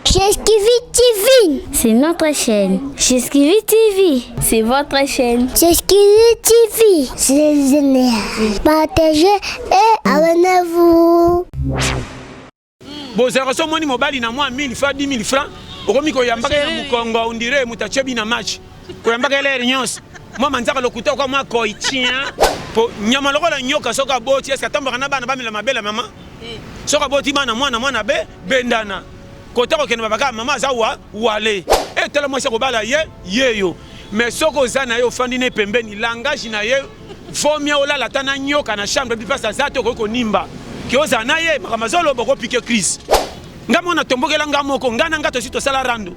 Chesquivi TV, c'est notre chaîne. Chesquivi TV, c'est votre chaîne. Chesquivi TV, c'est génial. Partagez et abonnez-vous. Bon, ça ressemble à mobile na moi 1000 francs, 10 000 francs. Au comique, il y a un bagage au Congo, on dirait que na match. Il y a un bagage de moi, manzaka lokuta kwa moi koitia. Po nyama lokola nyoka soka boti est-ce que tambara na bana bamela mabela mama? Soka boti bana mwana be bendana. Kota ko kenba baka mama za wale. Et tellement c'est ko bala yeyo. Mais soko zana yo fandine pembeni langage na ye vomia olala tana nyoka na chambre bi pasa zato ko nimba. Ki ozana ye makamazolo boko pique crise. Ngamona tombokela ngamoko ngana ngato sito sala rando.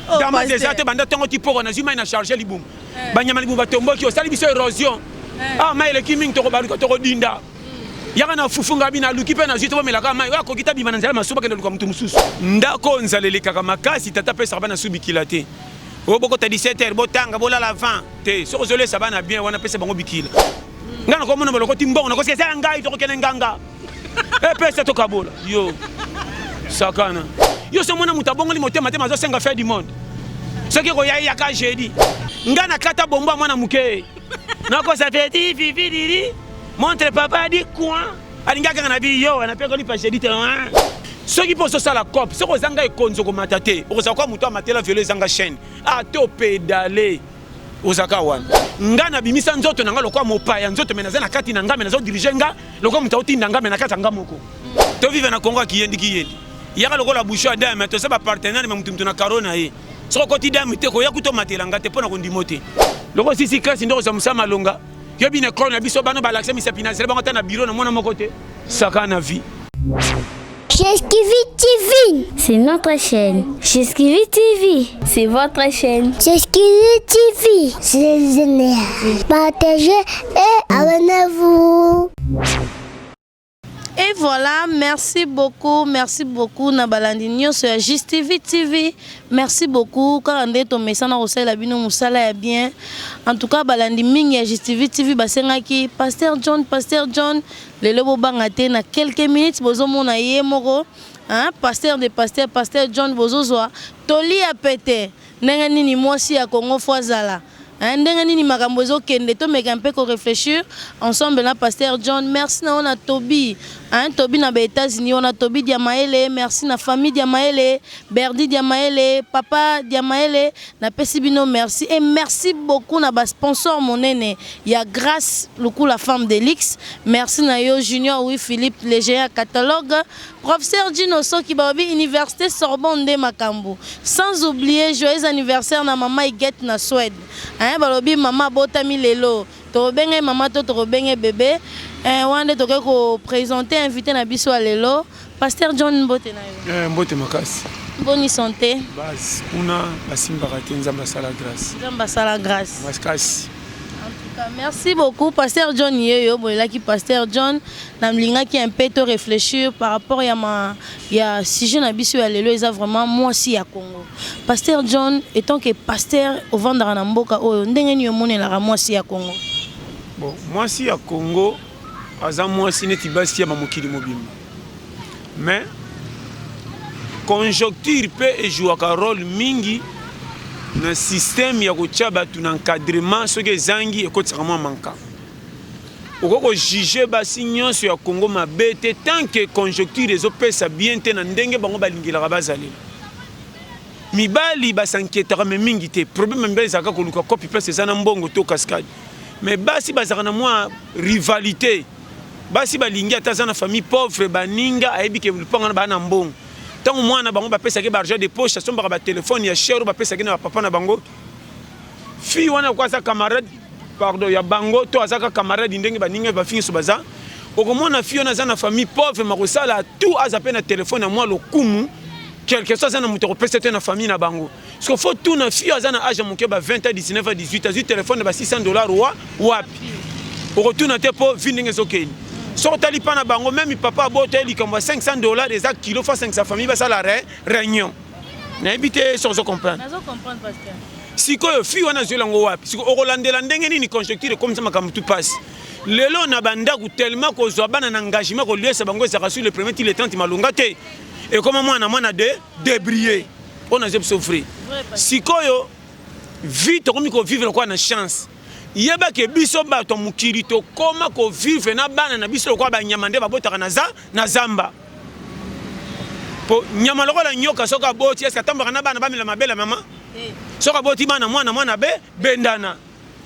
Dans des athées, banda tongo tipo na zuma ina charger libum. Banyama libum batombo ki osali biso érosion. Ah mais le kiming toko baluka toko dinda. Yaka na fufunga bina luki pe na zito melaka mai wa ko kita bimana nzala masuba kendo kwa mtu mususu. Ndako nzalele kaka makasi tata pesa bana subikila te. Oboko ta 17h botanga bola la 20 te. Soko zole sabana bien wana pesa bango bikila. Ngana ko mona boloko timbongo na ko se ngai toko kene nganga. Pesa to kabola. Yo. Sakana. Yo se mona mutabongo li motema te mazo senga faire du monde. Ce qui est yaka jeudi. Ngana kata bomba mwana muke. Nako ça fait di vivi diri. Montre papa di quoi. Alinga kanga na bi yo na peko li pa jeudi te. Ce qui pose ça la cop, ce ko zanga e konzo ko matate. O za kwa muto amatela velo zanga chaîne. A to pédaler. Ozaka wana. Ngana bimisa nzoto nanga lokwa mopaya nzoto menaza na kati na ngame nazo dirigenga lokwa muto utinda ngame na kata ngamoko. To vive na Congo kiyendi. Yaka lokola boucho adame to seba partenaire me mutu na karona ye. Soko quotidien mite ko yakuto matelanga te pona kondimote. Loko sisi classe ndoko za musama longa. Yo bine corona biso bano balakse misapina sele bango ta na bureau na mona mokote. Saka na vie. Chesquivi TV, c'est notre chaîne. Chesquivi TV, c'est votre chaîne. Chesquivi TV, c'est génial. Partagez et abonnez-vous. Et voilà, merci beaucoup Nabalandinho sur Juste TV. Merci beaucoup. Quand on est tombé ça na la bino musala est bien. En tout cas, Balandi Ming ya Juste TV basengaki Pasteur John, le lobo bangate na quelques minutes bozo mona ye moko. Hein, Pasteur John bozo zoa toli a pété. Nenga nini mwasi ya Congo foazala. Ndenge nini makambo ezokende to meka mpe ko réfléchir ensemble na Pasteur John. Merci na ona Tobi, Tobi na États-Unis, on a Tobi Diamaele, merci na famille Diamaele, Berdi Diamaele, papa Diamaele, na Pesibino merci et merci beaucoup na ba sponsor monene. Il y a grâce le coup la femme d'Elix. Merci na yo Junior oui Philippe Léger catalogue. Professeur Dino Soki Babi Université Sorbonne de Makambo. Sans oublier joyeux anniversaire na maman Iguette na Suède. Balobi mama botami lelo to benge mama to benge bébé wande to ko présenter invité na biso lelo Pasteur John Mbote na yo Mbote makasi bonne santé base kuna basimba te nzamba sala grâce makasi. En tout cas merci beaucoup Pasteur John yeyo bolaki Pasteur John namlinga qui un peu to réfléchir par rapport ya sujet na biso ya lelo eza vraiment moi si ya Congo. Pasteur John étant que pasteur au vendara na mboka oyo ndenge ni yomonela moi si ya Congo. Bon moi si ya Congo aza moi si neti basi ya mamokili mobimba. Mais conjoncture peut jouer un rôle mingi na système ya kotia batu na encadrement soki zangi ekotisaka mwa manka. Okoko juger basi nyonso ya Congo mabe te tant que conjoncture ezopesa bien te na ndenge bango balingelaka bazali. Mibali basanketaka me mingi te. Problème mibali ezalaka koluka copy paste eza na mbongo to cascade. Mais basi bazalaka na mwa rivalité. Basi balingi ata aza na famille pauvre baninga ayebi ke lupanga na bana mbongo. Tant mwana bango bapesaki ba argent de poche asombaka ba téléphone ya cher bapesaki na papa na bango. Fille wana kwa sa camarade pardon ya bango to azaka camarade ndenge baninga ba fingi so baza. Okomona fille na za na famille pauvre makosala tout azape na téléphone na mwa lokumu quelque chose na muto kopesa te na famille na bango. Parce que faut tout na fille azana âge moke ba 20 à 19 à 18 à téléphone ba $600 wapi. Okotuna te po vindenge zokeli. Sortali pa na bango même papa bote likambo $500 des actes kilo fois 500 famille ba sala réunion. Na ebité sur zo comprendre. Nazo comprendre pasteur. Siko fille wana zolango wapi. Siko okolandela ndenge nini conjoncture comme ça makambo tout passe. Lelo na banda ku tellement ko zo bana na engagement ko liesa bango za sur le premier til 30 malonga te. et comme moi de débriller on a souffrir sikoyo vite comme ko vivre quoi na chance yeba ke biso ba to mukiri to koma ko vivre na bana na biso ko ba nyamande ba botaka na zamba po nyama lokola nyoka soka boti est-ce atamba na bana ba mila mabela mama soka boti bana mwana be bendana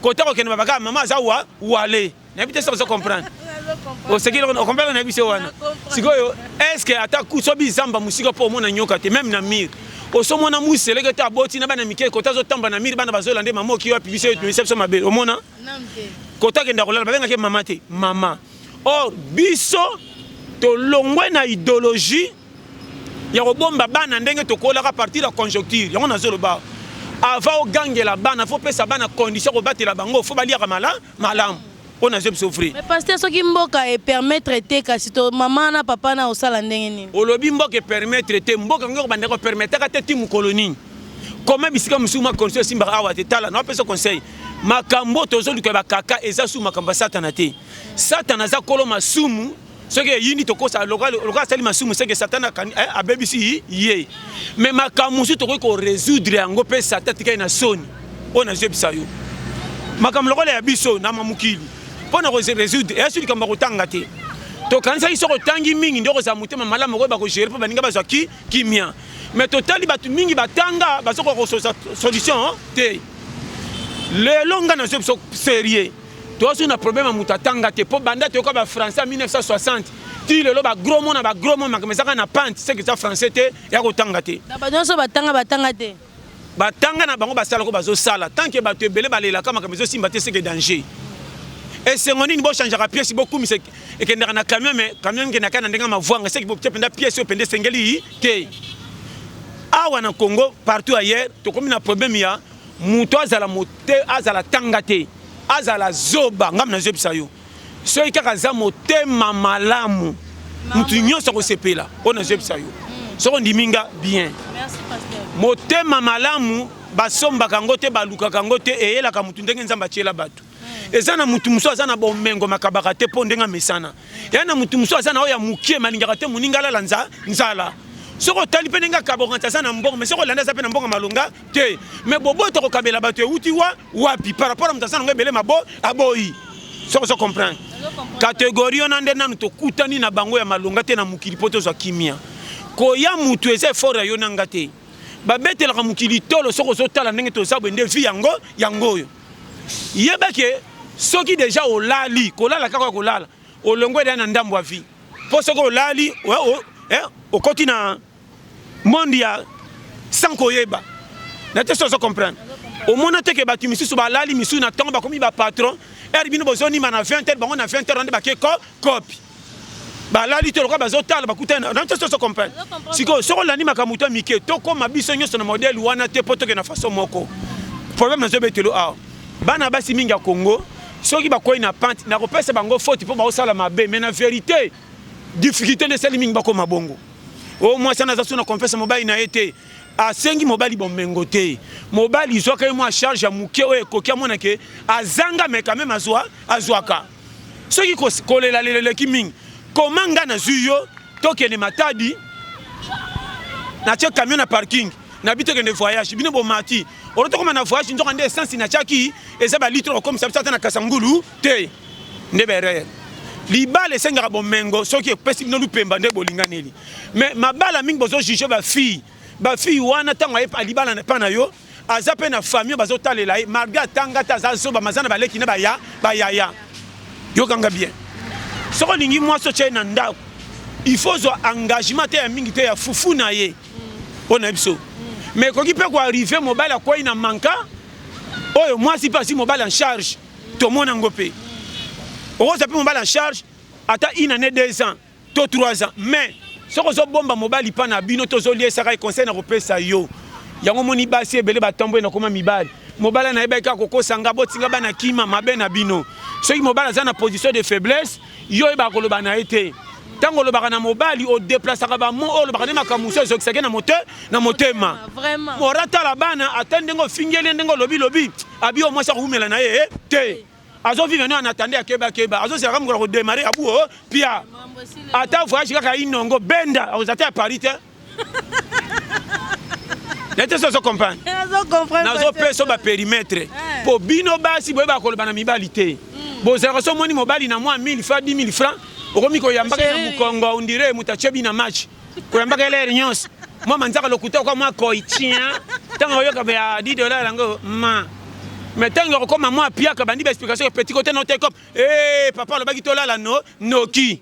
kota ko kene babaka mama za wale na bité ça comprendre o ce qui on comprend na biso wana sikoyo est-ce que ata kusobi zamba musika po mona nyoka te même na mir o so mona musele ke ta boti na bana mike kota zo tamba na mir bana bazola nde mama ki wa biso biso mabe o mona kota ke ndakola babenga ke mama te mama or biso to longwe na idéologie ya robomba bana ndenge to kola ka partir la conjoncture yango na zolo ba avant gangela bana faut pesa bana condition ko batela bango faut balia malam on a souffrir mais pasteur soki mboka et permettre te kasi to maman na papa na osala ndenge nini olobi mboka permettre te mboka ngoko bande ko permettre ka te timu colonie comment bisika musuma conseil simba awa te tala na pesa conseil makambo tozo luka ba kaka eza suma kamba satana te satana za kolo masumu soki yini to kosa local sali masumu seke satana a BBC ye mais makambo su to ko résoudre yango pe satana tika na soni on a jebisa yo makambo lokola ya biso na mamukili pona ko résoudre et celui kamba ko tanga te to kanisa iso ko tangi mingi ndoko za mutema malamu ko ba ko gérer pa baninga ba zaki kimia mais totali batu mingi batanga ba soko ko solution te le longa na so sérieux to so na problème muta tanga te po banda te ko ba français 1960 ti le lo ba gros mot makamesaka na pante c'est que ça français te ya ko tanga te na ba donso batanga te batanga na bango basala ko bazo sala tant que batu ebele balela kama makamesa simba te c'est que danger et c'est ngoni ni bo changer pièce beaucoup mais et que na camion mais camion ke na kana ndenga mavwanga c'est que bo penda pièce opende sengeli te awa na Congo partout ailleurs to comme na problème ya muto azala mote azala tangate azala zoba ngam na zebisa yo so ikaka za motema malamu mutu nyonso ko sepela ona zebisa yo so on diminga bien merci pasteur motema malamu basomba kango te baluka kango te eyela ka mutu ndenge nzamba tiela batu ezana mutu muso azana bomengo makabaka te po ndenga mesana yana mutu muso azana oya mukie malingaka te muningala lanza nzala soko tali pe nenga kabonga sana mbongo mais soko landa za pe na mbongo malunga te mais bobo to ko kabela batu uti wapi par rapport à mtasana ngebele mabo aboyi soko so comprendre catégorie on ande nanu to kutani na bango ya malunga te na mukili poto zo kimia ko ya mutu eze fora yo nanga te babetela ka mukili tolo soko so tala ndenge to sabo nde vi yango yo yebake soki déjà olali kolala kaka kolala olongwe na ndambo wa vie po soko olali o kotina monde ya sans koyeba na te so comprendre au mona te ke batu misusu balali misu na tonga bakomi ba patron bino bozoni mana 20 bango na 20 rande ba ke copie balali te loka bazotala bakutana na te so comprendre siko soko lani makamuta mike to koma biso nyoso na modèle wana te poto ke na façon moko problème na zo betelo a bana basi mingi ya Congo soki bakoyi na pante na kopesa bango faute po ba osala mabe mais na vérité difficulté de seli mingi bakoma bongo o moi sana za suna confesse mobile na été a sengi mobile bomengo te mobile zo ka moi charge ya muke o ekokia mona ke azanga mais quand même azwaka soki ko kolela lele kiming komanga na zuyo tokene matadi na che camion na parking na bito ke ne voyage bino bo mati oro to koma na voyage ndoka nde essence na chaki eza ba litre comme ça na kasangulu te ndebere libala senga bomengo soki pesi no lupemba nde bolinganeli mais mabala mingi bozo juger ba fille wana tango epa libala na pa na yo aza pe na famille bazo talela malgré tanga taza soba mazana baleki na ba yaya yo kanga bien soko lingi moi so tche na ndako il faut zo engagement te ya mingi te ya fufu na ye on a biso mais koki pe ko arriver mobile kwa ina manka oyo moi si pas si mobile en charge to mona ngopé on va mobile en charge ata une année 2 ans to 3 ans mais soko zo bomba mobile pa na bino to zo lié ça ka conseil na kopesa yo yango moni basi ebele batombo na koma mibali mobile na ebeka kokosanga botinga bana kima mabe na bino soki mobile za na position de faiblesse yo eba koloba na été tango lobaka na mobali o déplacer ba mo o lobaka na makamuso zo kisake na motema vraiment morata la bana atendengo fingeli ndengo lobi abi o mwasa kumela na ye te azo vivre en attendant keba azo sera comme ko démarrer abu pia ata voyage kaka inongo benda ozata à Paris te Nete so comprendre. Nazo peso ba périmètre. Po bino basi boye ba koloba na mibali te. Bo zero so moni mobali na moi 1000 francs 10 000 francs. Okomi ko yamba na mukongo on dirait mutachebi na match. Ko yamba ka l'air nyos. Moi manzaka lokuta ko moi ko itien. Tango yoka ba $10 lango ma. Mais tango ko ma moi pia ka bandi ba explication petit côté noté comme papa lo baki to la no noki.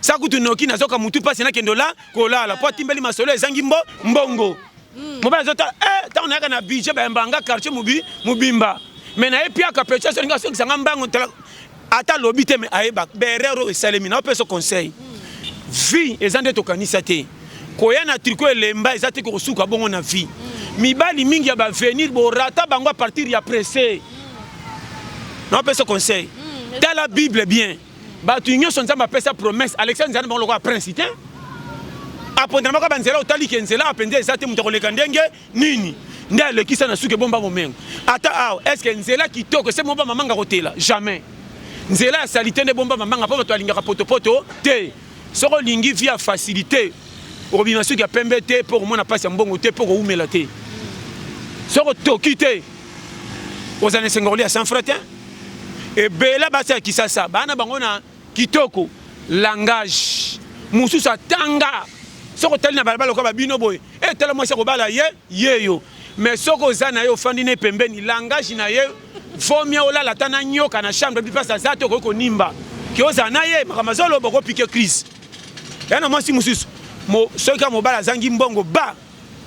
Ça coûte noki na zoka mutu passe na kendo la ko la po timbeli masolo ezangi mbongo. Mobile zota tant on a un budget ba mbanga quartier mubimba mais na epia ka pêcher so nga so sanga mbango ata lobi te mais ayeba berero esalemi na peso conseil vie ezande to kanisa te koya na tricot elemba ezate ko suka bongo na vie mibali mingi ya ba venir bo rata bango à partir ya pressé na peso conseil dans la Bible bien ba tu nyo son nzamba pesa promesse Alexandre nzana bango lokwa prince te apondama ka banzela otali kenzela apende ezate muto koleka ndenge nini nda lekisa na suke bomba momengo ata est-ce que nzela kitoko c'est bomba mamanga kotela jamais nzela ya salite nde bomba mamanga po to alinga poto te soko lingi via facilité obima suke pembe te pour mona passe mbongo te pour umela te soko tokite ozane sengoli à Saint Fratin et bela basa kisasa bana bango na kitoko langage mususa tanga soko tali na balabala ko babino boy tala mo soko bala yeyo mais soko zana yo fandi ne pembeni langage na ye vomia ola la tana nyoka na chambre bi pasa zato ko nimba ki ozana ye makamazolo boko piquer crise yana mo si mususu mo soka mo bala zangi mbongo ba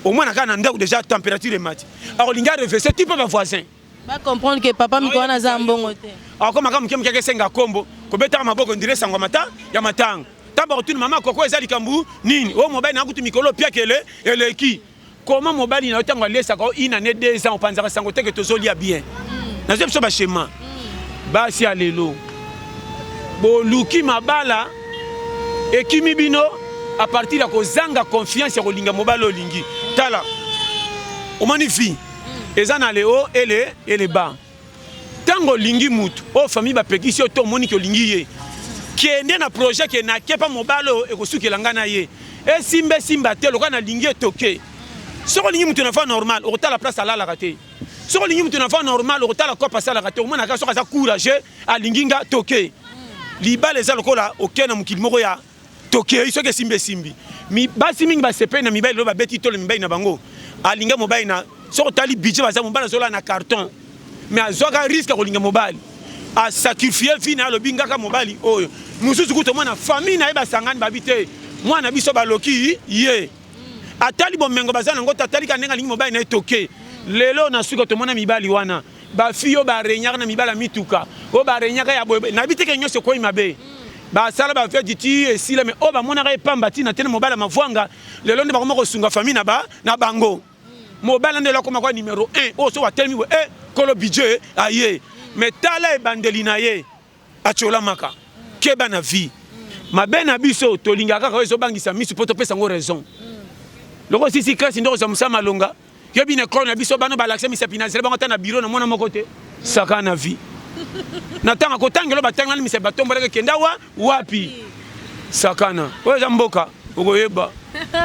au moins na ndako déjà température et mat alors linga reverser tu peux pas voisin ba comprendre que papa mi ko na za mbongo te alors comme kama mkeke senga kombo ko beta maboko ndire sangwa mata ya matanga tamba retourne maman koko ezali kambu nini o mobali na kutu mikolo pia kele eleki comment mobali na tango lesa ko ina ne 2 ans panzaka sango teke tozolia bien na zepso ba schéma ba si alelo bo luki mabala ekimi bino à partir de kozanga confiance ya kolinga mobali olingi tala o magnifique ezana le haut et le bas tango lingi mutu o famille ba pekisi o to moni ko lingi ye kende na projet ke na kepa mobalo e kosukela ngana ye e simba te loka na lingi toke soko lingi mutu na fa normal o la place ala la raté soko lingi mutu na fa normal o la kopa sala raté o mona ka soka za courage a linginga toke libale za lokola okena mukili moko ya toke iso ke simbi mi basi mingi ba sepe na mibali lo ba beti tole mibali na bango a linga mobali na soko tali budget ba za mobali zola na carton mais azoka risque ko linga mobali a sacrifier vie na lobinga ka mobali oyo mususu kuto mwana famille na yeba sangani babite mwana biso baloki ye atali bomengo bazana ngo tatali ka nenga lingi mobali na etoke lelo na suka to mwana mibali wana ba fiyo ba renyaka na mibala mituka o ba renyaka ya boye na biteke nyose ko imabe ba sala ba fait diti esila mais o ba mona ka epamba tina tena mobali mavwanga lelo nde ba ko sunga famille na bango mobali nde lokoma kwa numéro 1 o so wa telmi we kolo budget aye mais tala e bandeli na ye achola maka keba na vie mabe na biso tolinga kaka ezo bangisa misu poto pesa ngo raison loko sisi classe ndo za musama longa yebi na kona biso bano balakse misa financier bango ta na bureau na mona moko te saka na vie na tanga ko tangelo batanga misa batombo reke kenda wapi sakana oza mboka okoyeba.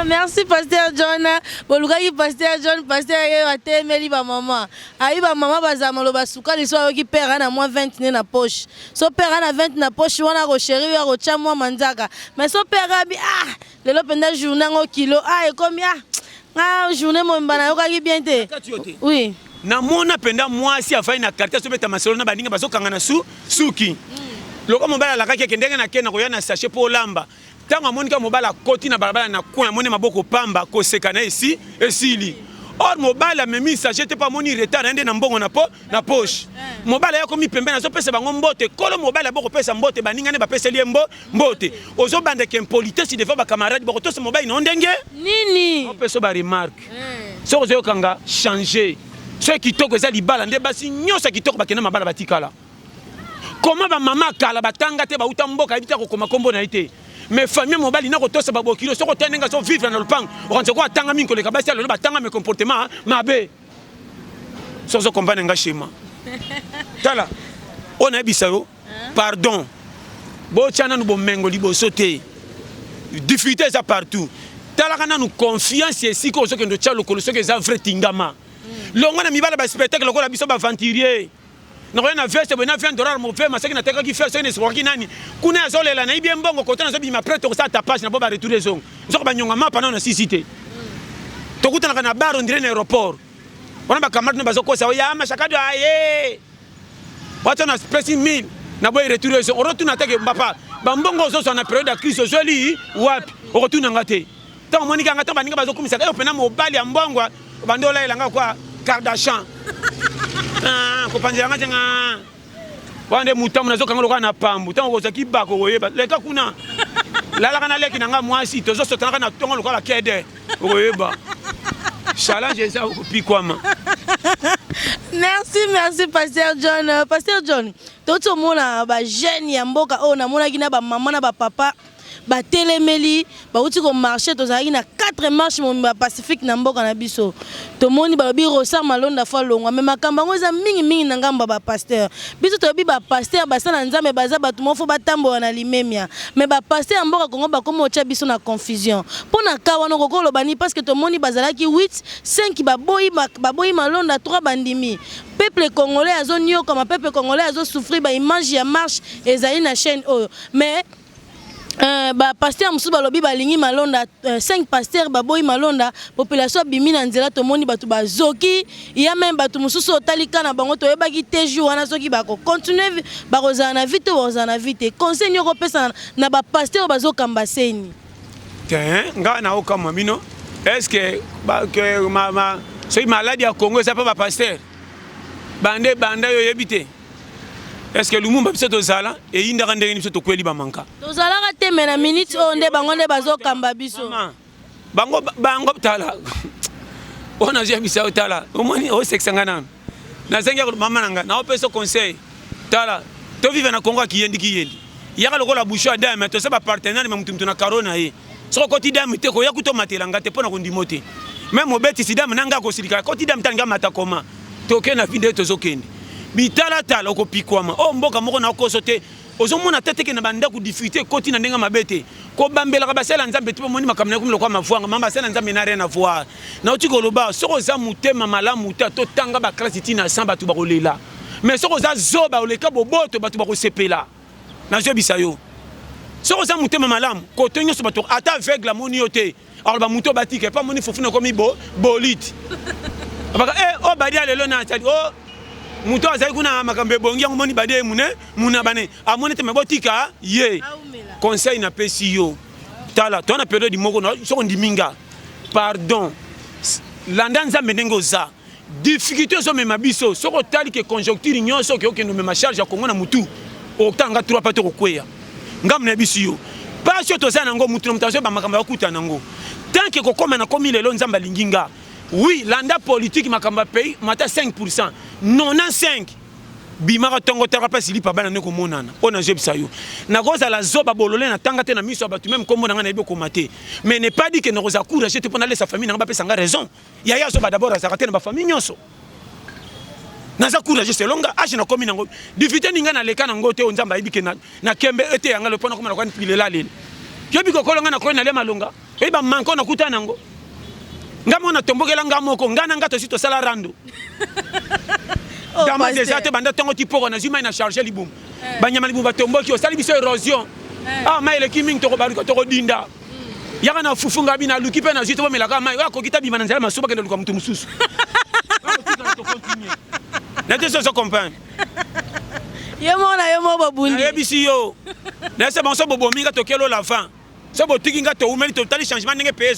Merci Pasteur John. Bolugaki Pasteur John, Pasteur Atemeli ba maman. Ayi ba maman bazama lo basuka liso ayoki père na moins 20 na poche. So père na 20 na poche wana ko chéri ya ko chamwa manzaka. Mais so père abi lelo penda journée ngo kilo e combien? Journée mo mbana yokaki bien te. Oui. Na mona penda mwasi afai na quartier so beta masolo na baninga bazokanga na suki. Loko mobala la kake kendenge na kena ko yana sachet po lamba. Tanga monika mobala koti na balabala na kuna mone maboko pamba ko sekana ici esili or mobala memi sachete pa moni retard ende na mbongo na poche mobala yako mi pembe na zo pesa bango mbote kolo mobala boko pesa mbote baninga ne ba pesa liembo mbote ozo bande ke impolitesse devant ba camarade boko to se mobile no ndenge nini on pesa ba remarque so ozo kanga changer ce qui toko za libala nde basi nyosa kitoko bakena mabala batikala comment ba mama kala batanga te ba uta mboka ibita ko koma kombo na ite mais famille mobile na ko tosa ba bokilo so ko tenenga so vivre na lupang on se ko atanga min ko le kabasi alo batanga mes comportements mabe so comprendre nga schéma tala on a bisaro pardon bo tiana no bomengo liboso te difficulté ça partout talaka nanu confiance esika ozokende otya lokolo soki eza vrai tingama longo na mibala baspectacle lokola biso baventurier nakoya na veste boye na $20 mopema soki natekaki fer soki nesikokaki nani kuna azolela nayibi embongo kote nazobima prêtre okosala tapage na bo baretour ezongo soki banyonga mapa nano na sisi te tokutanaka na bar ondire na aéroport wana bacamarade no bazokosa oyama chakado aye wata na presi 1000 na boye retour ezongo orotuna teke mbapa bambongo ozoswa na période ya crise ozweli wapi okotunanga te ntango omonika nga ntango baninga bazokumisaka yo pena mobali ya mbongwa bande olayelanga kwa Kardashian kopanzelanga ntenga wande mutamu nazokanga lokola na pambu ntango kozaki bako koyeba leka kuna lalaka na leki nanga mwasi tozosotanaka na tongo lokola kede okoyeba challenge eza okopikwama. Merci Pasteur John. Pasteur John, tout le monde a jeune ya mboka o na mona kina ba maman na ba papa ba telemeli ba uti ko marché to zaki na 4 marches mo ba Pacifique na mboka na biso. To moni ba bi Rosa Malonda fa longa me makamba ngoza mingi na ngamba ba pasteur. Biso to bi ba pasteur ba sana nzambe baza batu mo fo batambo na limemia. Me ba pasteur mboka kongo ba komo cha biso na confusion. Pona kawa no kokolo bani parce que to moni bazalaki 8 5 baboyi Malonda 3 bandimi. Peuple congolais azo nyo comme peuple congolais azo souffrir ba image ya marche ezali na chaîne oyo. Mais ba pasteur musu balobi balingi Malonda 5 pasteurs baboyi Malonda population bimi na nzela to moni batu bazoki ya même batu mususu otalika na bango to yebaki te jour wana soki bako continuer bakozana na vite bozana vite conseil nyoko pesa na ba pasteur bazokamba seni tiens nga na okama mino est-ce que ma soki maladie ya Congo ça pas ba pasteur bande yo yebite est-ce que Lumumba biso tozala et indaka ndenge biso tokweli ba manka tozalaka te me na minute onde bango nde bazokamba biso bango tala ona je bisa tala omoni o sexanga na zenga ko mama nanga na opeso conseil tala to vive na Congo ki yendi yaka lokola boucho dame to saba partenaire me mutu na karona ye so koti dame te ko yakuto matelanga te pona ko ndimote même obeti sidame nanga ko silika koti dame tanga mata koma to ke na vinde to zokende bitala tala ko pikwama o mboka moko na ko sote ozomona tete ke na banda ku difficulté koti na ndenga mabete ko bambela ka basela nzambe to moni makamna ko lokwa mafuanga mamba basela nzambe na rien à voir na otiko loba soko za mutema malamu ta to tanga ba classe tina samba tu ba kolela mais soko za zoba oleka boboto batu ba ko sepela na zo bisayo soko za mutema malamu ko tonyo so batu ata aveugle la moni yote alors ba muto batike pas moni fofuna komi bolite abaka o badia lelo na tadi o muto azali kuna makambe bongi yango moni bade muna bane amone te mebotika ye conseil na pesi yo tala to na période moko na so ndiminga pardon landa nzambe ndengo za difficulté zo mema biso soko tali ke conjoncture nyonso ke okendo mema charge ya Congo na mutu otanga 3 pato ko kweya ngam na biso yo pas so to za nango mutu mutazo ba makambe okuta nango tant que kokoma na komi lelo nzamba linginga. Oui, l'anda politique makamba pays mata 5%. 95 bimara tongo terapa sili pa bana neko monana. Ona jebisa yo. Na goza la zoba bolole na tanga te na miso abatu même comme na ngana ebeko maté. Mais n'est pas dit que nous encourager te pour aller sa famille na ba pesa nga raison. Yaya zoba d'abord azakate na ba famille nyonso. Na za courager selonga age na komi nango. Difficulté ninga na leka nango te onzamba ibike na kembe ete yanga le pona koma na kwa pile la lele. Yobiko kolonga na ko na le malonga. Eba manko na kuta nango. Ngamo na tombokela ngamoko ngana ngato sito sala rando dama déjà te banda tongo tipoko na zuma ina charger libum banyama libum batomboki osali biso érosion mai le kiming to ko baruka to ko dinda yaka na fufunga bina luki pe na zito bomelaka mai wako kitaba bana nzala masuba kendo luka mutu mususu na te so comprendre yemo babundi yebisi yo na se bon so bobominga to kelo la fin so botiki nga to umeli to tali changement ndenge pe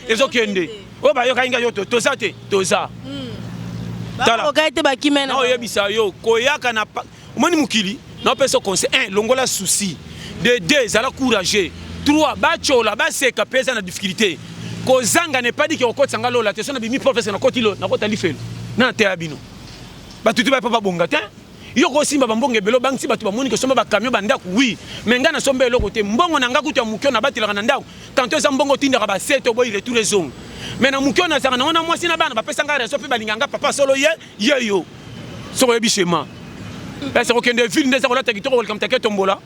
ezokende o ba yo kainga yo to za te to za tala o kaite ba kimena na yebisa yo koyaka na omoni mukili na peso conseil 1 longola souci de 2 zala courageux 3 ba chola ba seka pesa na difficulté ko zanga ne pas dit que okotsa ngalo la te so na bimi professeur na kotilo na kotali felo na te abino ba tutu ba papa bonga te yo ko simba bambonge belo banki batu ba moni ko somba ba camion bandaku oui mais ngana somba eloko te mbongo na nga kutu ya mukyo na batila na ndaku tanto za mbongo tindaka ba seto boy retour les zones mais na mukyo na zanga na ona mwasi na bana ba pesa nga reso pe balinganga papa solo ye yo so yebi chema est-ce que kende ville ndeza ko la tekito ko kamta ke tombola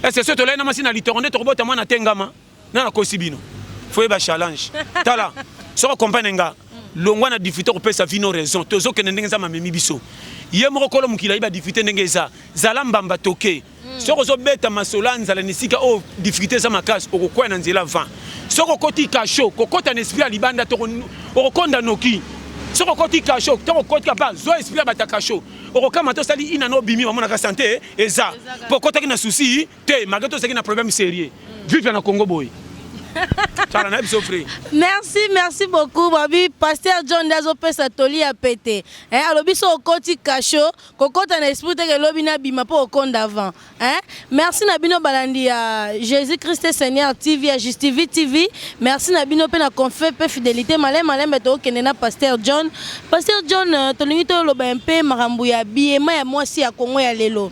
est-ce que to lena masina litorone to robota mwana tengama na kosibino faut ba challenge tala soko comprendre nga longwa na difficulté ko pesa vino raison tozo ke ndenge za mamemi biso ye moko kolo mukila iba difficulté ndenge za zala mbamba toke soko zo beta masolanza la nisika o difficulté za makasi okokwa na nzela 20 soko koti kasho kokota na esprit libanda to okokonda noki soko koti kasho to koti ka zo esprit bata kasho okokama to sali ina no bimi mamona ka santé eza pokota ki na souci te magato seki na problème sérieux vive na Congo boy. Merci beaucoup, Babi. Pasteur John Dazo pesa toli a pété. Alobi so koti kasho, kokota na esprit que lobi na bima po okonda avant. Merci Nabino Balandi à Jésus-Christ Seigneur TV à Justivi TV. Merci Nabino pe na confé pe fidélité malem beto kenena Pasteur John. Pasteur John tolingi to loba mpe makambu ya biema ya mwasi ya Kongo ya lelo.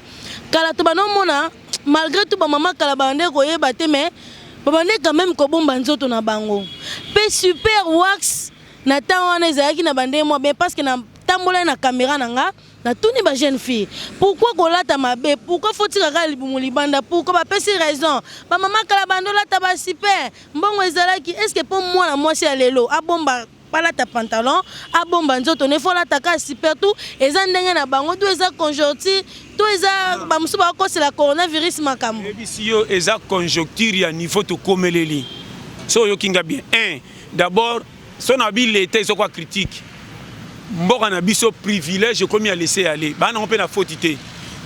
Kala to bano mona malgré tout ba mama kala bande ko yeba te mais babane quand même ko bomba nzoto na bango pe super wax na temps wana ezalaki na bande moi bien parce que na tambola na caméra nanga na tuni ba jeune fille pourquoi ko lata mabe pourquoi faut tika libumu libanda pourquoi ba pesi raison ba mama kala bando lata ba super mbongo ezalaki est-ce que pour moi na mwasi ya lelo abomba palata pantalon abomba nzoto ne faut lata ka super tout eza ndenge na bango tout eza conjoncture tout eza ba musuba ko c'est la coronavirus makambo ebisio eza conjoncture ya niveau to komeleli so yo kinga bien d'abord son habile était so quoi critique mboka na biso privilège comme ya laisser aller bana on peut na fautité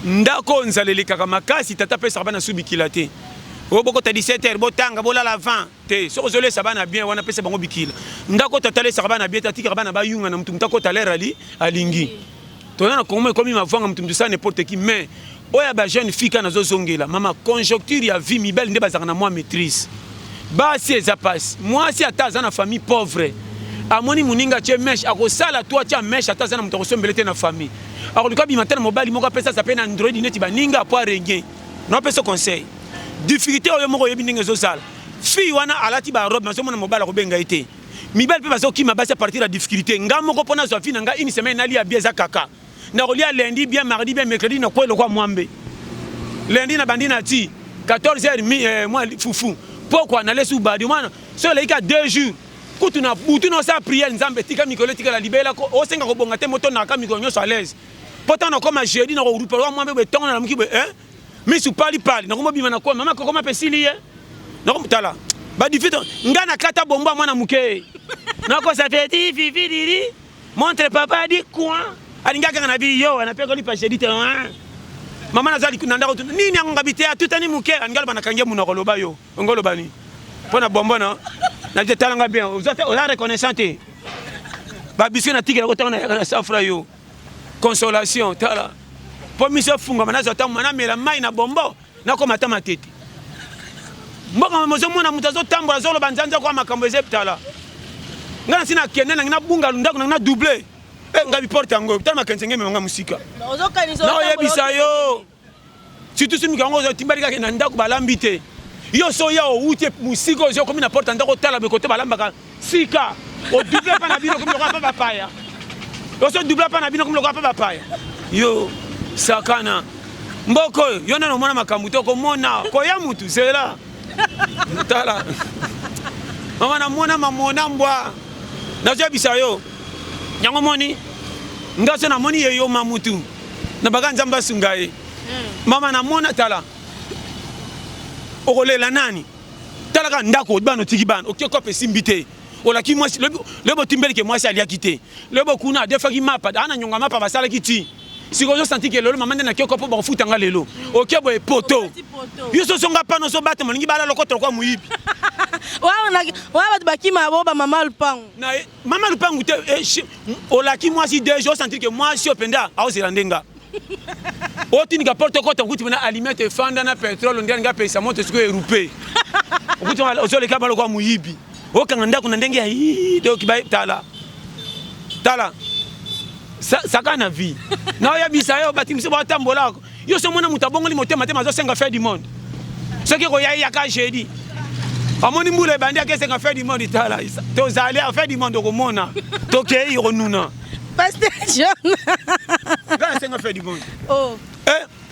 ndako nzaleli kaka makasi tata pesa bana subikila te oboko ta 17h botanga bola la 20 te so ozole sabana bien wana pesa bango bikila ndako tatale sabana bien tatika bana bayunga na mtumta ko talera ali alingi tona na komo comme ma vanga mtumtu ça n'importe qui mais oya ba jeune fille kana zozongela mama conjoncture ya vie mibel nde bazaka na moi maîtrise basi eza passe moi si ataza na famille pauvre amoni muninga che mesh akosala toi tia mesh ataza na mutoko sombelete na famille akoluka bi matana mobali moko pesa ça peine android neti baninga po rien non pesa conseil difficulté oyo moko yebi ndenge zosala fille wana alati ba robe maso mona mobala ko benga ite mibel pe baso ki mabasi à partir de la difficulté nga moko pona zo fina nga une semaine ali abia za kaka na rolia lundi bien mardi bien mercredi na ko le kwa mwambe lundi na bandi na ti 14h moi foufou pourquoi na lesu badi mwana so le ka 2 jours kutu na butu no sa prière nzambe tika mikolo tika la libela ko o senga ko bonga te moto na ka mikolo nyo so à l'aise pourtant na comme jeudi na ko rupa wa mwambe be tonga na mki be mais sou pali na ko bima na ko mama ko koma pesili ye na ko mutala ba difito ngana kata bomba mwana muke na ko ça fait vivi diri montre papa di quoi alinga kana bi yo na pe ko li pa jeudi te mama na zali kunanda ko nini ngo ngabite atutani muke angala bana kange munoko loba yo ngolo bani pona bomba na je talanga bien vous êtes reconnaissante ba biso na tika ko tanga na safra yo consolation tala po miso funga manazo tamu na mela mai na bombo na ko matama tete mboka mozo mona mutazo tambola zolo banzanza kwa makambo ezeptala ngana sina kende na bunga ndako na doubler ngabi porte ngo tama kenzenge menga musika na yebisa yo surtout simi kango zo timbali ka na ndako balambite yo so ya o uti musiko zo komi na porte ndako tala be kote balambaka sika o doubler pa na bino komi ko pa paya yo so doubler pa na bino komi ko pa paya yo sakana mboko yo na mona makambu to ko mona ko ya mutu sela tala mama na mona mamona mbwa na je bisa yo nyango moni ngaso na moni yo mamutu na baganza mba sungaye mama na mona tala okolela nani tala ka ndako bano tiki bano okiko pesi mbite olaki mwasi lebo timbeli ke mwasi ali akite lebo kuna defaki mapa ana nyonga mapa basala kiti siko zo senti ke lelo mama ndena kiko po bafuta nga lelo okebo e poto yo so songa pano so bate molingi bala lokoto kwa muyibi wa bakima boba mama lupangu na mama lupangu te olaki mwasi 2 jours senti ke mwasi openda aozela ndenga otini ka porte kota kuti na alimete fanda na petrol ndia nga pesa moto siko erupe okuti ozole ka balo kwa muyibi okanga ndako na ndenge ya do kibai tala sakana vie na ya bisayo batimisi ba tambola yo so mona mutabongo li motema tema zo senga faire du monde ce qui ko ya ka jeudi amoni mbule bandi akesenga faire du monde tala to zali a faire du monde ko mona to ke yo nuna Pasteur John ga senga faire du monde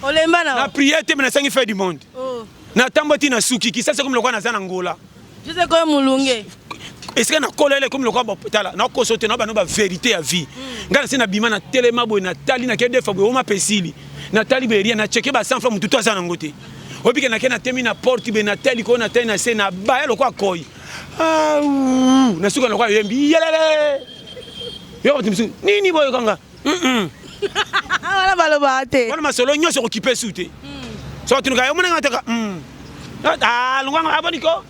olemba na prière te mena senga faire du monde oh na tamboti na suki kisasa comme le kwa na zana ngola Je sais quoi mulunge. Est-ce que na kolele comme le quoi tala na ko sauter na ba no ba vérité à vie. Ngana c'est na bima na telema boy na tali na kede fa boy o ma pesili. Na tali be ria na cheke ba sans femme tout ça na ngote. Obi ke na kena temi na porte be na tali ko na tali na se na ba lo kwa koi. Ah na suka na kwa yembi yelele. Yo timsu nini boy kanga. Wala baloba te. Wala masolo nyoso occupé soute. So tu nga yo mona ngata ah lunganga aboniko.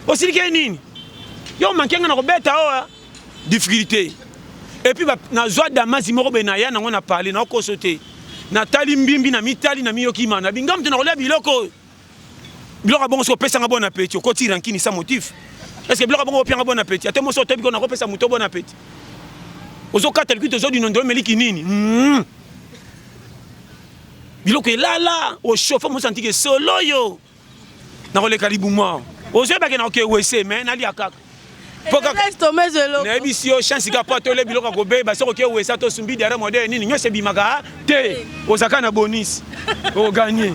Osirike nini? Yo mankenga na kobeta o difficulté. Et puis na joie d'amasi moko be na ya na ngona parler na ko sauter. Na tali mbimbi na mitali na miyokima na bingam te na kolia biloko. Biloko bongo so pesa nga bon appétit ko tira nkini sa motif. Est-ce que biloko bongo pianga bon appétit? Ate mo so tobi ko na ko pesa muto bon appétit. Ozo katel ki to zo du nondo meliki nini? Biloko elala o chauffeur mo senti que solo yo. Na ko le karibu mo. Ozo ba ke na ko wese mais na li akaka. Ne si yo chance ka pas tole biloko ko be ba so ko wesa to sumbi derrière modèle nini nyose bimaka te ozaka na bonus o gagner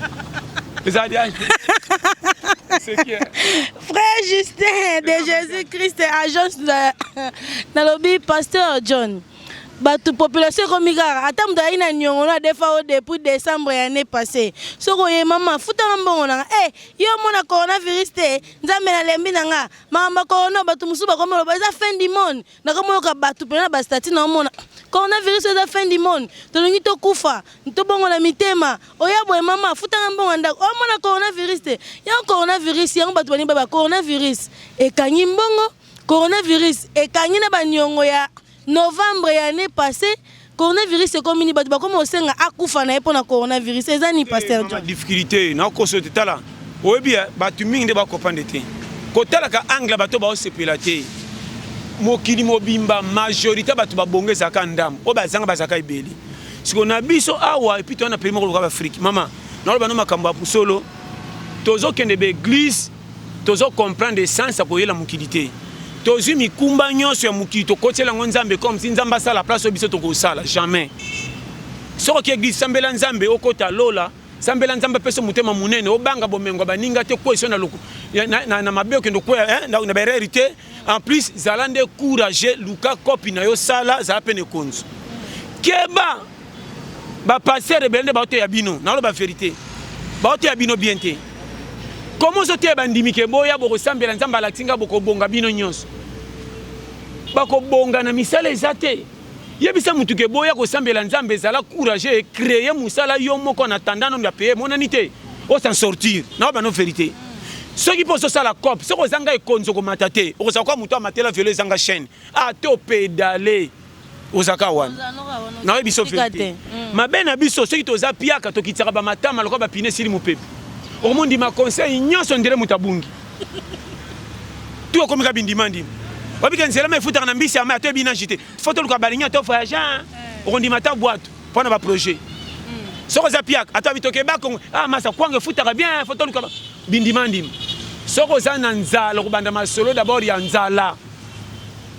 Frère Justin de Jésus-Christ agence na lobby pasteur John batu population comme igara atam da ina nyongo na defa o depuis décembre l'année passée soko ye mama futa mbongo na yo mona coronavirus te nzambe na lembi na nga mama corona batu musuba comme lo baza fin du monde na comme ka batu pena ba stati na mona coronavirus eza fin du monde to ngi to kufa to bongo na mitema oya boy mama futa mbongo nda o mona coronavirus te ya coronavirus ya batu bani ba coronavirus e kanyi mbongo coronavirus e kanyi na ba nyongo ya novembre l'année passée, coronavirus est comme une bête. Comme on sait, akufa na epona coronavirus. C'est ça ni pasteur John. Difficulté, na ko sote tala. O bien, batu mingi de ba kopande te. Ko tala ka angle bato ba o sepelate. Mokili mobimba majorité batu ba bonge zaka ndam. O ba zanga ba zaka ibeli. Siko na biso awa et puis to na primo ko Afrique. Mama, na lo ba no makamba pusolo. Tozo kende be église, tozo comprendre sens ko yela mokilité. Tozu mikumba nyonso ya mukili tokotela ngo nzambe comme si nzamba sala place obiso tokosala jamais. Soko ki église sambela nzambe okota lola, sambela nzambe peso mutema munene obanga bomengo baninga te ko na loko na mabeo kendo ko na berérité en plus zalande courager luka kopi na yo sala za pene konzo. Keba ba passer belende ba ote ya bino na lo ba vérité. Ba ote ya bino bien te. Comment ça te bandimi ke boya boko sambela nzamba la tinga boko bonga bino nyonso. Bako bonga na misala ezate. Yebisa mutu ke boya ko sambela nzamba ezala courager créer musala yo moko na tandana na payer monanité. O s'en sortir. Na ba no vérité. Ceux qui posent ça la cop, ceux qui zanga ekonzo ko matate, o sa kwa mutu amatela violer zanga chaîne. A to pédaler. O zaka wan. Na biso vérité. Ma bena biso ceux qui toza piaka to kitira ba matama lokwa ba pine sili mupepe. Au monde ma conseil nyonso ndire mutabungi tu comme ka bindimandi wabi kanzela me futa na mbisi ama to bina jité photo luka balinya to voyage au ndi mata boîte pour na ba projet soko za piak ata bitoke ba kongo masa kwange futa ka bien photo luka bindimandi soko za na nzala ko banda masolo d'abord ya nzala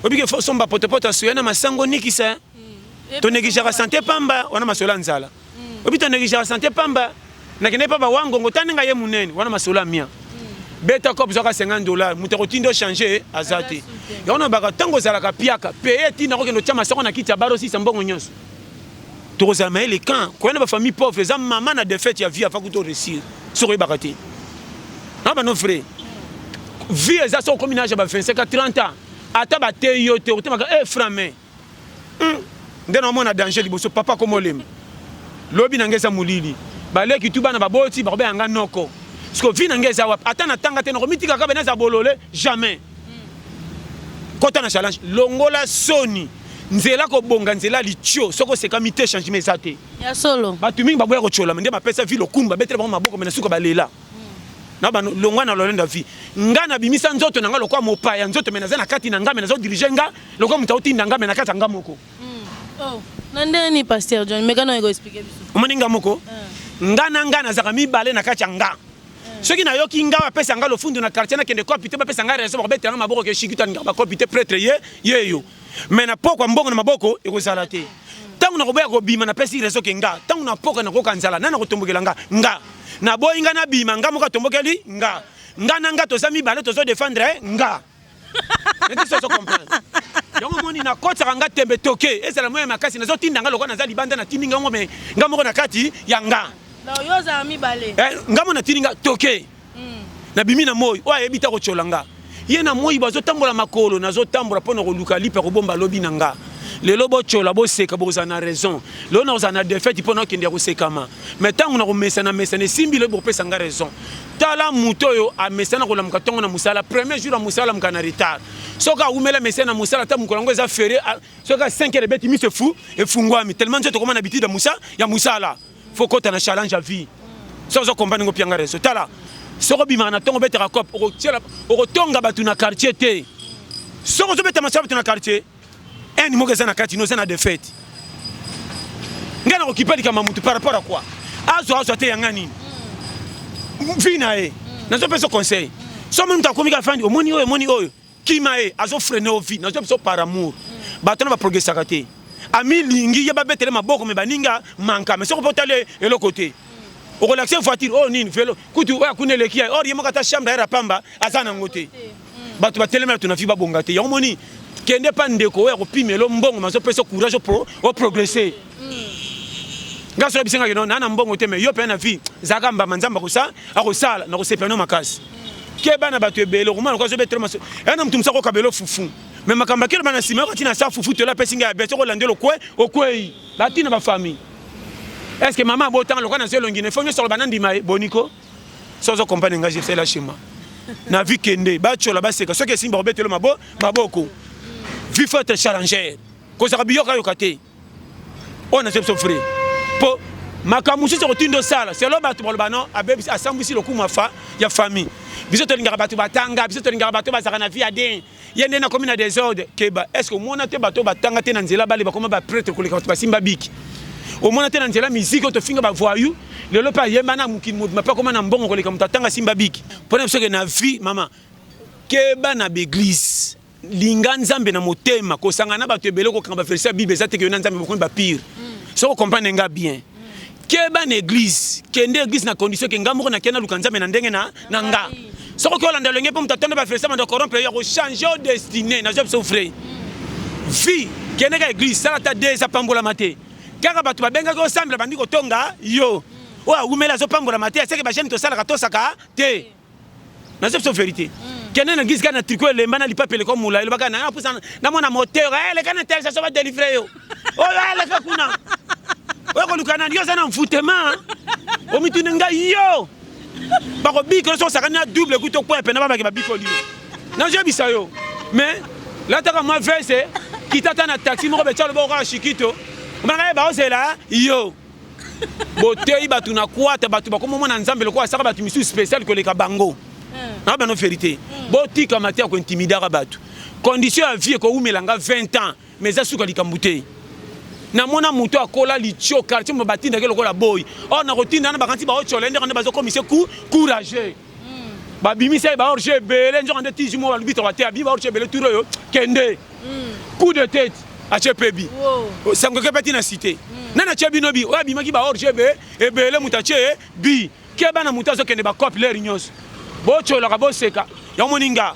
wabi ke fo somba potepoto suyana masango nikisa to negijara santé pamba wana masola nzala wabi to negijara santé pamba na kene pa ba wango ngotane nga ye munene wana masola mia beta ko bizaka $50 mutako tindo changer azati ya ona baka tango zala ka piaka paye tina ko kendo chama sako na kiti ya baro si sambongo nyonso to za maile kan ko na ba famille pauvre za maman na défaite ya vie afa ko to réussir soko bakati na ba no frère vie za so combinage ba 25 à 30 ans ata ba te yo te otema frame ndena mona danger liboso papa komolem lobi na ngeza mulili baleki tuba na baboti bakobe anga noko siko vi na ngeza wap atana tanga te noko mitika ka beneza bolole jamais kota na challenge longola soni nzela ko bonga nzela licho soko seka mite changement zate ya solo batu mingi baboya ko chola mende bapesa vi lokumba betre ba maboko mena suka balela na ba longwa na lolenda vi ngana bimisa nzoto nanga lokwa mopaya nzoto mena zana kati na ngame na zo diriger nga lokwa mutauti ndanga mena kata ngamoko nande ni pasteur John mekano ego expliquer biso omaninga moko ngana zaka mibale na kati nga soki na yoki nga apesa nga lofundu na quartier na kende ko pité ba pesa nga raison ba betanga maboko ke shikita nga ba ko pité prêtre yeyo mais na poko mbongo na maboko ekozala te tangu na koboya ko bima na pesi raison ke nga tangu na poko na ko kanzala na ko tombokela nga na boyinga na bima nga moka tombokeli nga nga na nga toza mibale tozo défendre nga. Neti so comprendre. Yango moni na kotsa nga tembe toke ezala moya makasi nazo tinda nga lokwa naza libanda na tindi nga ngome nga moko na kati ya nga. Na yoza mibale. Nga mona tindi nga toke. Na bimi na moyi o ayebita ko cholanga. Ye na moyi bazo tambola makolo nazo tambola pona ko luka lipe ko bomba lobi na nga. Lelo bo chola bo seka bo za na raison. Lo na za na défaite pona kende ko sekama. Mais tangu na ko mesana simbi le bo pesa nga raison. Tala muto yo a mesana ko lamuka tongo na musala premier jour a musala muka na retard. Soka umela mesana musala ta mukolango za ferré soka 5 heures beti mi se fou et fungwami tellement nzoto koma na habitude musa ya musala. Faut kota na challenge à vie. So comprendre ngo pianga raison. Tala soko bima na tongo betera cop o tonga batu na quartier te. Soko zo beta masaba batu na quartier. Un mot que ça na quartier no ça na défaite. Ngana ko kipeli kama mutu par rapport à quoi? Azo te yanga nini? Vina nazo peso conseil. Somo mta komika fandi omoni oyo. Kima azo freiner au vie, nazo peso par amour. Batona ba progresser kate. Ami lingi ya ba betele maboko me baninga manka mais soko potale et le côté. Au relaxer voiture oh nini vélo. Kutu wa kunele kia or yemo kata chambre ya pamba azana ngote. Batu batelema tuna fi ba bongate. Yomoni kende pa ndeko ya kopimelo mbongo mazo peso courage au progresser. Ngaso bisenga kino na mbongo te me yo pe na vie zaka mbamba nzamba kosa akosala na kosepeno makasi ke bana batu ebelo komana ko zo betre maso na mtu msako kabelo fufu me makamba kele bana sima ko tina sa fufu te la pesinga ya beto ko landelo kwe okwei batina ba famille est-ce que maman bo tanga lokana zelo ngine fo nyo so bana ndima boniko so zo compagnie nga je fais la schéma na vie kende ba chola ba seka so ke simba betelo maboko vie faut être challenger ko za biyo ka yokate on a souffrir po makamusi so tindo sala c'est lo batu bolbano abebi asambisi lokuma fa ya famille biso to lingara batu batanga biso to lingara batu bazaka na vie adin yende na commune des ordres keba est-ce que mona te batu batanga te na nzela bale ba koma ba prêtre ko leka ba simba biki o mona te na nzela musique to finga ba voyou lelo pa yemba na mukini mudma pa koma na mbongo ko leka mutatanga simba biki pona biso ke na vie mama keba na l'église linga nzambe na motema ko sangana batu ebele ko kamba verset bible za te ke na nzambe ko ba pire. So comprendre nga bien. Keba na église, kende église na condition que ngamoko na kena lukanza na ndenge na nga. So ko landa lenge po mutatonda ba fesa mando corrompre ya ko changer au destiné na job souffrir. Vie, kende ka église sala ta déjà pambola maté. Kaka batu ba benga ko semble bandi ko tonga yo. Wa umela zo pambola maté, c'est que ba jeune to sala ka to saka te. Na job so vérité. Kende na église kana tricot le mbana lipa pele ko mula le baka na pusa na mona moteur le kana tel ça va délivrer yo. Oh le ka kuna. Oko lukana ndio sana mfutema. Omitune nga yo. Bako biko so sakana double kuto kwa pena baba ke babiko liyo. Na je bisa yo. Mais là ta moi verse kitata na taxi mo be tshalo boko shikito. Mbanga ba osela yo. Botei batu na kwata batu bako mona nzambe lokwa saka batu misu spécial ko leka bango. Na ba no vérité. Botika matia ko intimidara batu. Condition à vie ko umelanga 20 ans mais ça suka likambute. Na mona muto akola licho quartier mo batinda ke lokola boy. Oh na rotina na bakanti ba ochola ndeka na bazo commissaire courageux. Ba bimisa ba orge belé njo ande tiji mo ba lubito ba te abi ba orge belé turo yo kende. Coup de tête à Chepebi. Ça me répète na cité. Nana Chebino bi o abimaki ba orge be e belé mutache bi. Ke bana mutazo kende ba cop l'air nyos. Bo chola ka bo seka. Ya moninga.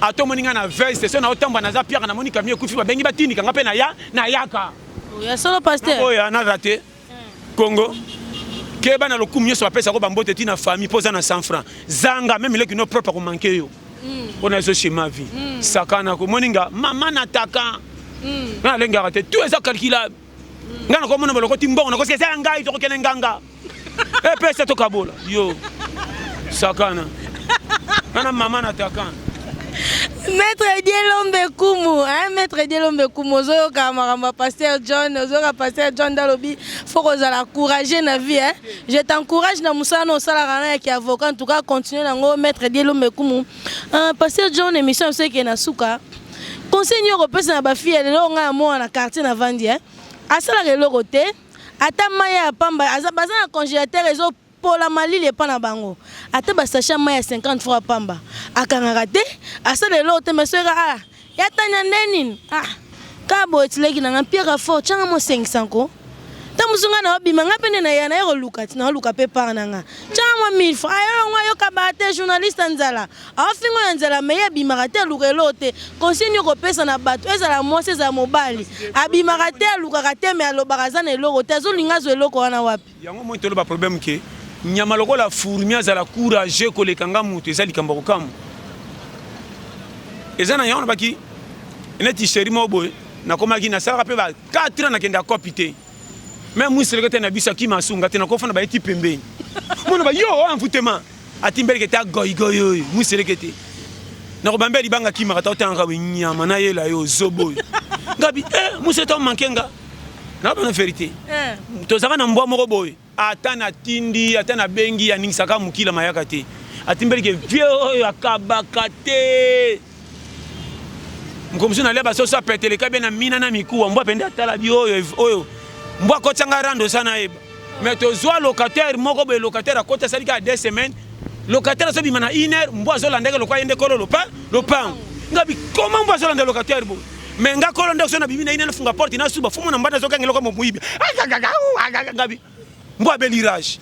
Ato moninga na veille c'est na otamba na za pierre na monika mi kufi ba bengi batini kanga pe na yaka. Ya solo pasteur. Oh ya na raté. Congo. Keba na lokumu nyoso apesa ko bambote tina famille poza na 100 francs. Zanga même les qui no propre ko manquer yo. On a ce schéma vie. Sakana ko moninga mama nataka. Na lenga raté tout ça calculable. Ngana ko mona boloko timbongo na ko se ça ngai to ko kene nganga. E pesa to kabola. Yo. Sakana. Nana mama nataka. Maître Dielombe Kumu, hein, Maître Dielombe Kumu, Zoyo Kamaramba, Pasteur John, Zoyo Pasteur John Dalobi, faut que vous encourager na vie, hein. Je t'encourage na Moussano Salarana qui est avocat, en tout cas, continuez dans Maître Dielombe Kumu. Pasteur John, émission, c'est qu'il y a un souka. Conseil européen, c'est ma fille, elle est là, on a un mot dans le quartier, na Vandi, hein. À ça, la reloroté, à ta maya, à Pamba, à Zabazan, à congélateur, les autres. Pour la Mali, les pas na bango. Ate ba sachet maya 50 fois pamba. Akangaraté, asa de l'autre me sera ah. Ya tanya ndenin. Ah. Kabo etleki na pierre fort, changa mo 500 ko. ta musunga na obima nga pene na yana ero luka tina luka pe par nanga chama 1000 francs ayo nga yo kabate journaliste nzala afingo na nzala meya bimaka te luka elote consigne ko pesa na bato ezala mwasi za mobali abimaka te luka te me alobaka za na eloko te azolinga zo eloko wana wapi yango mo tolo ba problème ke nyama lokola fourmi azala courage koleka nga mutu eza likambo kokamu eza na yango baki neti chéri mo boy na komaki na sala pe ba 4 ans na kenda kopite même museleke te na biso ki masunga te na kofana ba eti pembeni mona ba yo envoûtement atimbeleke ta goy yo museleke te na ko bambeli banga ki makata otanga nyama na yela yo zoboy ngabi museto mankenga na ba na vérité to zaka na mbwa moko boy ata na tindi ata na bengi ya ningisaka mukila mayaka te atimbeleke vieux akabaka te mkomsuna leba sosa petele kabe na mina na mikuwa mbwa pende atala bi oyo mbwa kotanga rando sana eba mais to zwa locataire moko be locataire akota salika 2 semaines locataire so bimana 1 heure mbwa zo landeka lokwa yende kolo lopango ngabi comment mbwa zo landeka locataire bo mais nga kolo ndeko so na bibi na ine funga porte na suba fumo na mbanda zo kangelo kwa muibi ngabi mbwa be lirage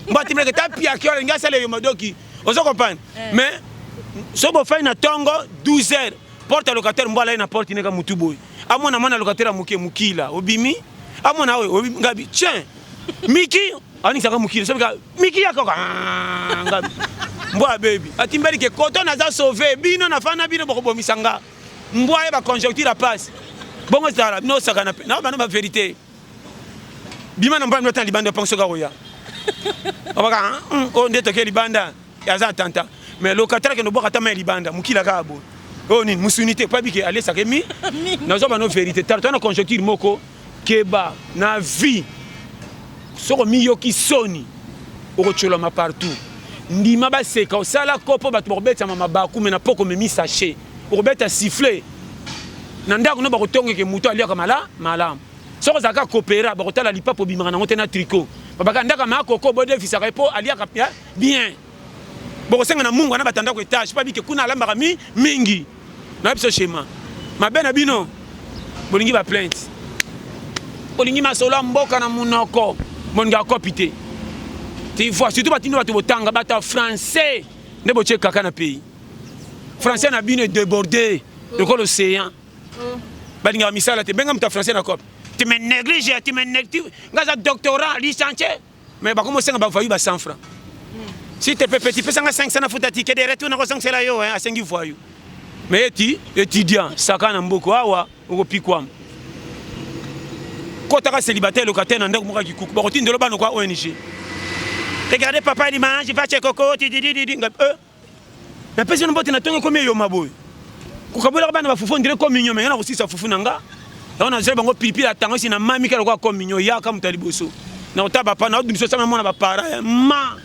mbwa timleke tapia kyo nga sale yo madoki ozo comprendre mais so bo fa na tongo 12 heures porte locataire mbwa la na porte neka mutu boy amona mwana locataire muke mukila obimi amona we ngabi tiens miki ani saka mukila sabika miki yakoka ngabi mbwa baby atimbeli ke koto na za sauver bino na fana bino boko misanga mbwa e ba conjoncture passe bongo zara no saka na ba vérité bima na mbwa ndota libanda penso ga roya abaka o ndeto ke libanda ya za tanta mais locataire ke no boka ta libanda mukila ka bo oh ni musunité pas bike aller ça kemi nazo ba no vérité tarto na conjoncture moko keba na vie soko miyo ki soni oko choloma partout ndima ba seka osala kopo bato bobeta mama baku mena poko memi sachet bobeta siffler na ndako no ba kotonga ke muto alia kamala malam soko zaka coopéra ba kotala lipapo bimanga nango te na tricot babaka ndaka ma koko bode fisaka epo alia kapia bien boko senga na mungu na batanda ko etage pas bike kuna alamba mi mingi na biso schéma mabena bino bolingi ba plainte bolingi masola mboka na munoko monga kopité tu vois surtout batino batu botanga bata français ne boche kaka na pays français na bino débordé de l'océan balinga misala te benga mta français na cop tu me négliges tu me négliges ngaza doctorat licencié mais ba comment senga ba vayu ba 100 francs si tu peux petit peu 500 na futa ticket de retour na ko sang sela yo hein à 5 fois yo mais étudiant sakana mboko awa oko pikwam kotaka célibataire locataire na ndako moka kikuku ba kotindelo bano kwa ONG regardez papa il mange va chez coco didi ngap na pesi na bote na tonga comme yo maboy ko kabola bana ba fufu ndire comme mignon mais na ko sisa fufu nanga on zeba bango pipi la tango si na mami kala kwa comme mignon ya ka mutali boso na otaba pa na odumiso sama mona ba para ma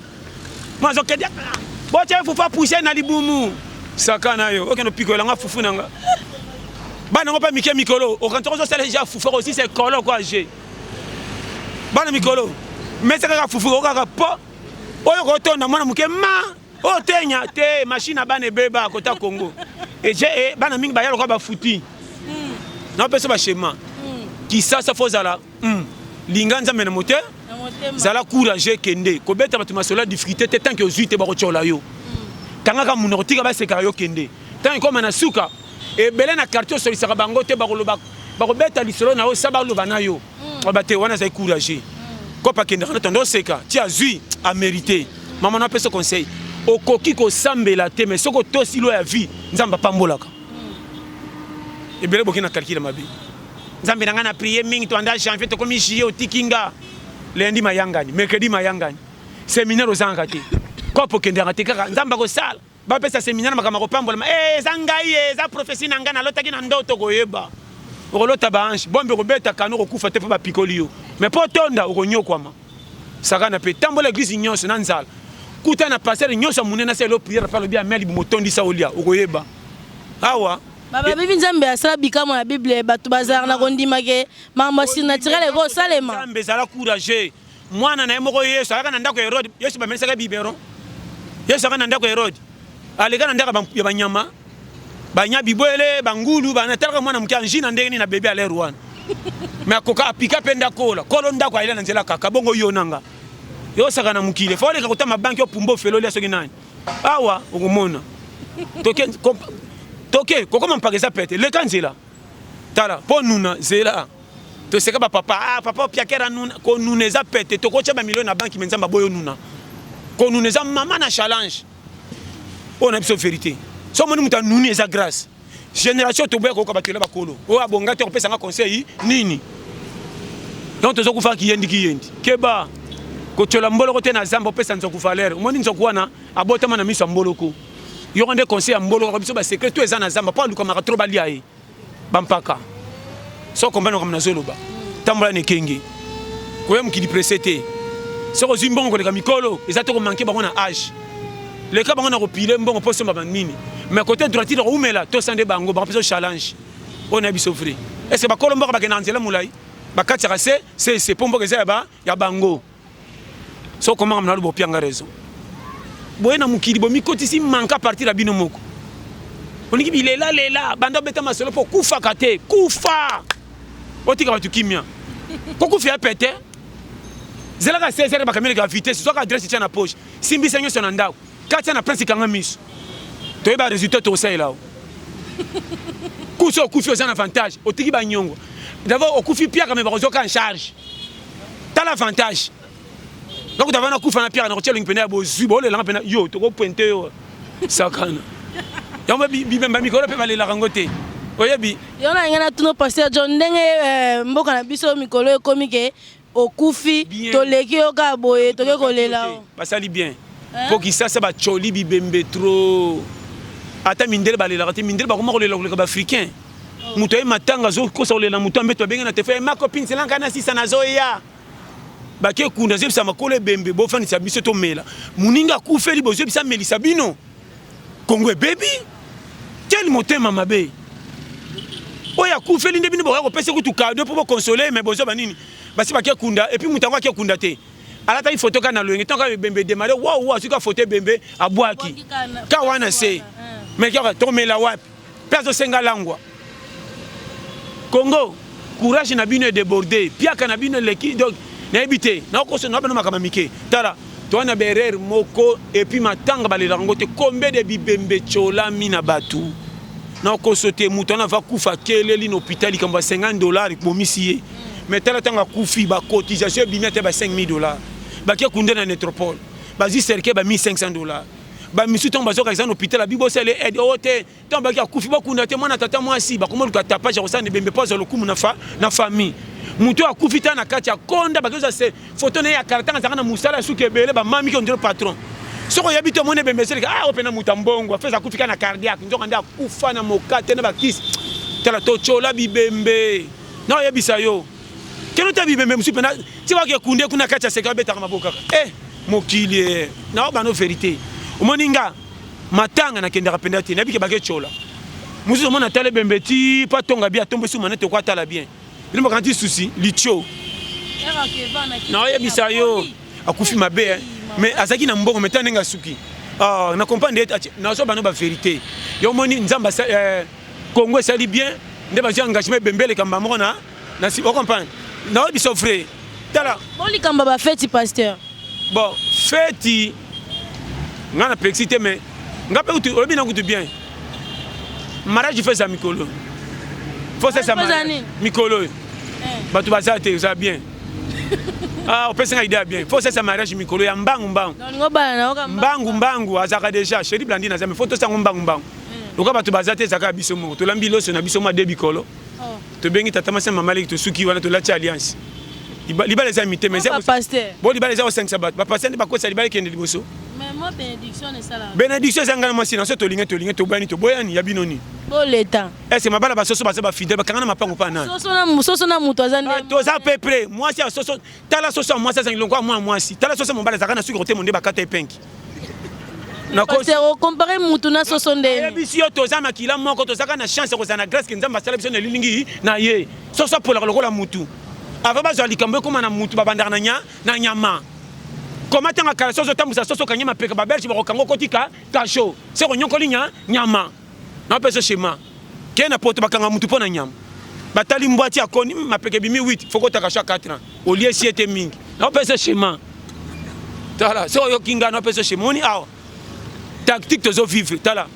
zo kedia bote fufu pousser na libumu sakana yo okeno pikola nga fufu nanga bana ngo pa mike mikolo o kanto zo sala ja fufu aussi c'est kolo quoi j'ai bana mikolo mais c'est ka fufu ka po oyo ko tonda mwana muke ma o tenya te machine bana beba kota Congo et j'ai bana mingi ba yalo ko ba futi na pesa ba schéma qui ça faut zala linganza mena moteur zala courage kende ko beta batu masola difficulté te tant que ozuite ba ko chola yo tanga ka muno tika ba seka yo kende tant ko mana suka e belé na quartier sur lisaka bango te ba ko beta lisolo na o saba lo bana yo ba te wana za courage ko pa kende na tondo seka ti azui a mérité maman na pesa conseil o koki ko sambela te mais soko to silo ya vie nzamba pambolaka e belé bokina calculer mabi nzambe nanga na prier mingi to anda janvier to komi juillet o tikinga lundi mayangani mercredi mayangani séminaire ozanga te ko po kende ngate kaka nzamba ko sala ba pesa séminaire makama ko pambola zangai za prophétie nanga na lotaki na ndoto koyeba o lota ba ange bombe ko beta kanu ko kufa te pa pikolio mais po tonda o nyokwama saka na pe tambola église nyonso na nzala kuta na passer nyonso munena selo prière pa lo bia meli motondi sa olia o koyeba awa baba bibi nzambe asala bikamo na bible batu bazar na kondimake mambo naturel ko salema nzambe zala courage mwana na moko yesu aka na ndako Herode yesu ba mesaka bibero yesu aka na ndako Herode aleka na ndako ya banyama banya bibwele bangulu bana talaka mwana mkia njina ndenge ni na bebe ale Rwanda mais akoka apika pe ndako la kolo ndako aila na nzela kaka bongo yo nanga yo saka na mukile fo leka kotama banki yo pumbo felo lia soki nani awa okomona toke kokoma mpakeza pete leka nzela tala po nuna zela to seka ba papa papa piakera nuna ko nuna eza pete to ko tshaba million na banki menzamba boyo nuna ko nuna eza mama na challenge on a biso vérité so moni muta nuni eza grâce génération to boya ko batela bakolo o abonga te ko pesa nga conseil nini donc tozo kufa ki yendi keba ko tchola mbolo ko te na zamba pesa nzo kuvalere moni nzo kuana abota mana miso mbolo ko yo rende conseil mbolo ko biso ba secret to eza na zamba pa luka maka trop balia e bampaka so kombana ko mnazoloba tambola ne kenge ko yam ki di presete so ko zimbongo ko le kamikolo eza to ko manquer ba na âge le cas bango na ko pile mbongo poso ba nini mais côté droitier ko umela to sande bango ba peso challenge on a biso free est ce ba kolombo ba kenanzela mulai ba katira c'est pombo ke za ba ya bango so comment amna lo pianga raison boyena mukili bo mikoti si manka partir la bino moko oniki bilela banda beta masolo po kufa kate kufa otika batu kimia ko kufa ya pete zela ka 16 ba kamera ka vitesse so ka adresse tia na poche simbi senyo sona ndako katia na prince kanga miso to yeba résultat to ça là kuso kufi aux avantage otiki ba nyongo d'abord okufi pia quand même ba en charge t'as l'avantage donc tu vas na kufa na pia na rotielo ngpena bo zubo le langa pena yo to ko pointer yo sakana yamba bibemba mikolo pe balela rangote oyebi yona ngana tuno pasteur John ndenge mboka na biso mikolo komike okufi to leki yo ka boye to ke kolela basali bien pour qui ça ba choli bibembe trop ata mindele balela ata mindele ba ko lela ko ba africain muto e matanga zo ko so lela muto ambeto benga na te fe ma copine c'est l'angana si sana zo ya ba ke kunda zebisa makole bembe bo fani sa biso to mela muninga ku feli bo zebisa melisa bino Kongwe baby quel motema mabe oya ku feli nde bino bo ko pese ku tu cadeau pour consoler mais bozo banini basi ba ke kunda et puis mutango ke kunda te alata une photo kana loenge tant ka bembe démarrer wow suka photo bembe abwaki ka wana se mais ka to mela wapi place de senga langwa Congo courage na bino déborder pia kana bino leki donc na ebité na ko so na bino makamamike tala to na berer moko et puis matanga balela ngote combien de bibembe chola mina batu na ko sote muto na va kufa keleli na hôpital kamba $50 bomisié mais tala tanga kufi ba cotisation bimete ba $5,000 ba ke kunde na métropole ba zi cerke ba $1,500 ba misu tomba zo ka hôpital la bibo sele aide ote tomba ki kufi ba kunda te mwana tata mwasi ba komo luka tapage ko sane bembe pas lo kumu na famille muto akufi ta na kati ya konda ba kezo se photo na ya karata na musala suke bele ba mami ki ondiro patron soko yabito mone bembe sele opena mutambongo afeza kufika na cardiaque nzoka nda kufa na mokate na ba kisi tala to chola bibembe na yebisa yo keno ta bibembe musu pena ti wa ke kunde kuna kati ya seka beta maboka mokili na ba no vérité omoninga matanga na kenda kapenda te na bike ba ke chola musu mona tale bembe ti pa tonga bia tombe su manete kwa tala bien il m'a garanti souci licho na yebisa yo akufi mabe mais azaki na mbongo metane nga suki na comprendre na so ba no ba vérité yo moni nzamba Congo sali bien nde ba engagement bembele kamba moko na si on comprend na biso frère tala boli kamba ba fête pasteur bon fête ngana plexité mais ngape utu obi na kutu bien mariage fait ça mikolo faut ça mikolo batu bazate ça bien on peut s'en idée bien faut ça mariage mikolo ya mbangu azaka déjà chéri blandi na zame photo sango mbangu donc batu bazate zaka biso mo to lambi loso na biso ma de bikolo to bengi tata masa mamali to suki wana to la alliance libale za mité mais bon libale za 5 sabat ba passer ba ko sa libale kende liboso mais moi bénédiction est ça là bénédiction zanga na masi na so to linge to bani to boyani ya binoni bon l'état est-ce mabala ba soso ba fidèle ba kangana mapango pa na soso na muto azande to za peu près moi si soso tala soso moi ça ngilongo moi si tala soso mbala zaka na suki rote monde ba kata epenki na ko comparer mutu na soso ndeni bisi yo to za makila moko to zaka na chance ko za na grâce kinzamba sala biso na lilingi na ye soso pour la lokola mutu ava bazwa likambo koma na mutu babandaka na nyama koma tanga kala soso tambusa soso kanyama peka babelge ba kokango kotika kasho se ko nyokoli nyama na peso shema ke na poto bakanga mutu pona nyama batali mbwati akoni mapeke bimi 8 faut que tu 4 ans au lieu si était mingi na pesa chemin tala so yo kinga na pesa chemin oni awa tactique tozo vivre tala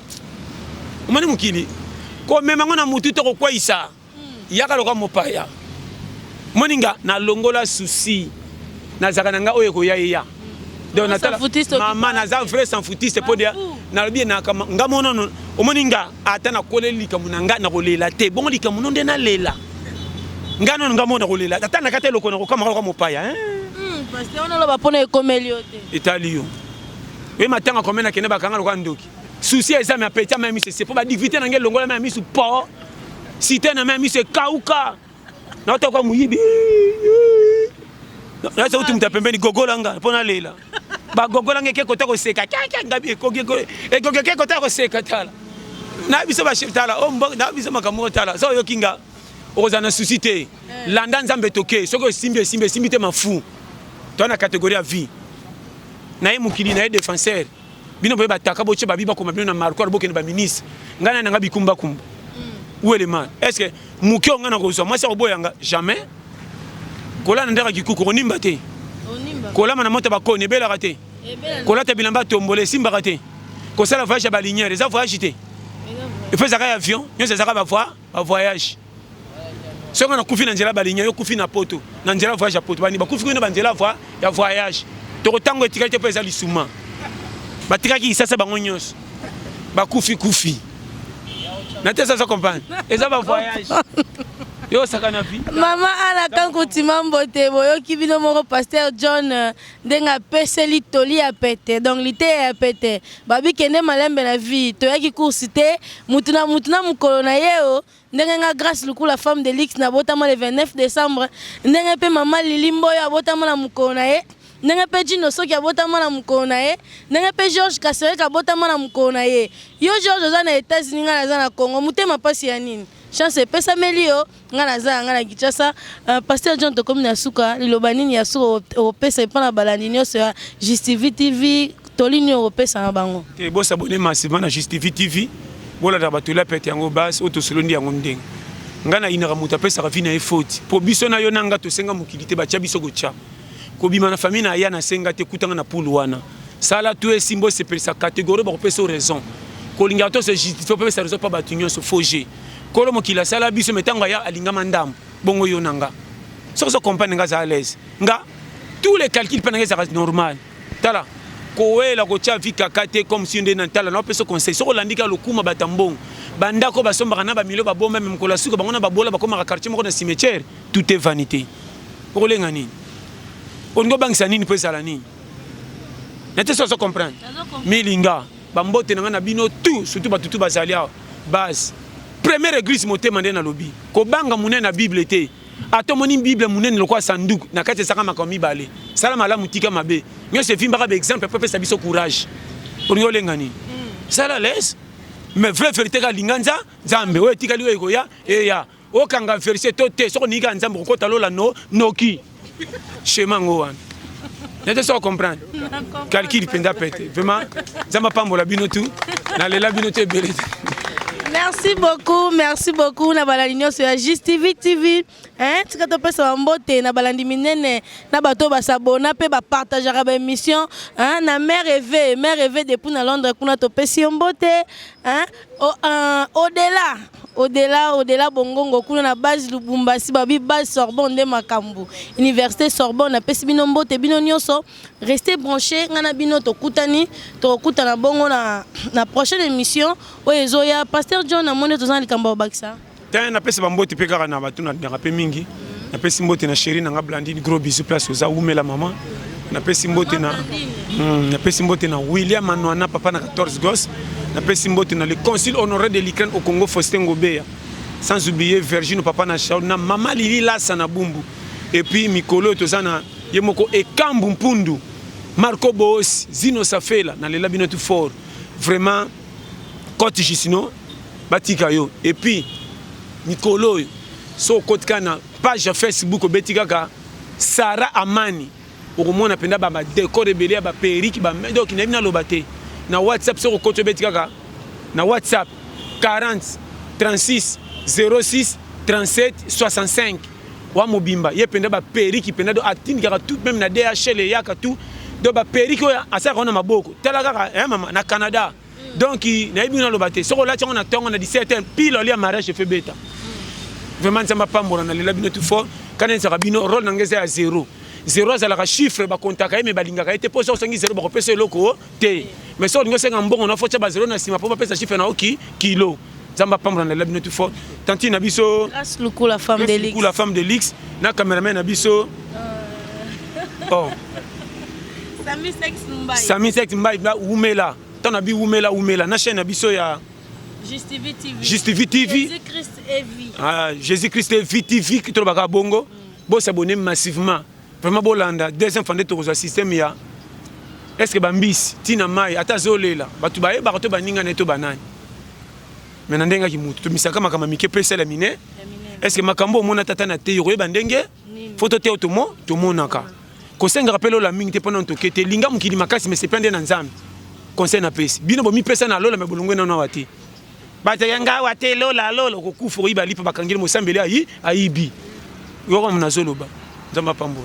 umani mukili ko mema ngona mutu to ko isa yaka lokwa mopaya moninga na longola souci na zakananga oyo ko ya donc natala mama na za vrai sans foutiste pour dire na bien na kama ngamono no omoninga ata na koleli kamunanga na kolela te bongo likamuno nde na lela ngano ngamono kolela ata na kate lokona ko kama ko mopaya parce que on a ba pona ekomeliote italio we matanga komena kene bakanga lokwa ndoki souci eza me apeta même c'est pour ba diviter na ngelo longola même su po cité na même c'est kauka na to ko muyibi na sa uti mtapembeni gogolanga pona lela ba gogolanga ke kota ko seka kaka ngabi ke kota ko seka tala na biso ba chef tala o mbo na biso makamu tala so yo kinga ozana suscité landa nzambe toke soko simbi te mafu to na catégorie à vie na ye mukili na ye défenseur bino boye bataka boche babiba ko mabino na marco arbo ke ba ministre ngana na ngabi kumba où est le mal est-ce que mukio ngana ko so moi ça oboyanga jamais kola ndaka kikuko onimba te kola mana moto bakone bela raté kola ta bilamba tombole simba raté ko sala voyage ba linière ça voyage te il faut ça avion yo ça va voir voyage so ngana kufi na njela ba linière yo kufi na poto na njela voyage à poto bani ba kufi na njela ya voyage to kotango etikate pesa lisuma batikaki sasa bango nyos ba kufi na te ça comprendre et ça va voyage yo sakana fi mama ala kanko timambote boyoki bino moko pasteur John ndenga peseli toli a pété donc lité a pété babi kende malembe na vie to yaki coursité mutuna mukolo na yeo ndenga grâce la femme de Lix na botama le 29 décembre ndenga pe mama Lilimbo ya botama na mukolo na ye ndenga pe Jino soki ya botama na mukolo na ye ndenga pe George Kasere ka botama na mukolo na ye yo George za na États-Unis nga za na Congo mutema pasi ya nini chance pesa melio ngana za ngana kichasa pasteur John to comme na suka liloba nini ya suka o pesa ipana balandi nyoso ya Justivi TV tolini o pesa na bango te bo s'abonner massivement na Justivi TV bola da batula pete yango bas auto solondi yango ndenge ngana inaka muta pesa ka vina e faute po biso na yo nanga to senga mukilité ba tia biso go tia ko bima na famille na ya na senga te kutanga na pulu wana sala tu e simbo c'est per sa catégorie ba pesa raison ko linga to se justifier pesa raison pa batunyo so foger kolo mokila sala biso metanga ya alinga mandam bongo yo nanga so so comprendre nga za à l'aise nga tous les calculs pendant ça reste normal tala ko wela ko tia vika kate comme si ndé nantala na peso conseil so ko landika lokuma batambong banda ko basomba na ba milo ba bomba même ko la suka bango na ba bola ba koma quartier moko na cimetière tout est vanité ko lenga nini on go bangisa nini pesa la nini nete so comprendre milinga bambote na bino tout surtout batutu bazalia base première église motema ndena lobi ko banga munene na bible te atomoni bible munene lokwa sanduku na kati saka makomi bale sala mala mutika mabe nyo se vimba ba exemple pepe sabiso courage pour yo lengani sala laisse mais vrai vérité ka linganza nzambe we tikali we ko ya e ya o kanga verset to te so ni ka nzambe ko talola no noki chemin ngo wan nete so comprendre calcul penda pete vraiment nzamba pambola bino tout na lela bino te belé. Merci beaucoup na balandio sur Justivi TV hein tika to pesa mbote na balandi minene na bato ba s'abonner pe ba partager ba émission hein na mère rêvé depuis na Londres kuna to pesi mbote hein au-delà bongongo kuna na base Lubumbashi babi base Sorbonne de Makambu université Sorbonne na pesi bino mbote bino nyonso restez branchés ngana bino to kutani bongo na prochaine émission oyezoya pasteur John na monde tozana likambo bakisa tan na pesi bambote pe kaka na batuna na pe mingi na pesi mbote na chérie na Blandine gros bisous place oza umela maman na pesi mbote na William Manwana papa na 14 gosses na pesi mbote na le consul honoré de l'Ukraine au Congo Faustin Ngobeya sans oublier Virginie papa na Shaul na maman Lili Lassa na Bumbu et puis Mikolo tozana yemoko e Kambu Mpundu Marco Boss Zino Safela na le labino tout fort vraiment Côte Gisino batika yo et puis Mikolo so côte kana page Facebook betika Sarah Amani au moins napenda ba décor rebelle ba perruque ba donc na bina lobate na WhatsApp sur côté betika na WhatsApp 40 36 06 37 65 wa mobimba ye penda ba peri ki penda do atini kaka tout même na DHL yaka tout do ba peri ko asa ko na maboko tala kaka mama na Canada donc na ibi na lobate soko la tiongo na tongo na 17h pile oli ya mariage fait beta vraiment ça m'a pas mbona na lela bino tout fort kana nsa bino rôle na ngeza ya 0 azala ka chiffre ba kontaka me balingaka ete poso songi 0 ba kopesa loko te mais so lingo senga mbongo na focha ba 0 na sima po ba pesa chiffre na oki kilo zamba pambra na labino tout fort tanti na biso grâce Luku la femme de Lix la femme de Lix na cameraman na biso oh Sami Sex Mbai na Umela tant na bi Umela na chaîne na biso ya Justivie TV Jésus-Christ et vie Jésus-Christ et vie TV qui troba ka bongo bo s'abonner massivement vraiment bolanda deuxième fois de to système ya est-ce que bambisi tina mai ata zolela batu baye ba to baninga neto banani mais ndenga ki mutu to misaka makama mike pesa la mine est-ce que makambo mona tata na te yoye bandenge photo te otomo to monaka kosenga rappelo la mingi te pona ntokete linga mukili makasi mais c'est pende na nzambe conseil na pesi bino bo mi pesa na lola me bolongwe na wati bata yanga wate lola ko kufu riba lipa bakangile mosambele ayibi yoko mna zoloba nzamba pambo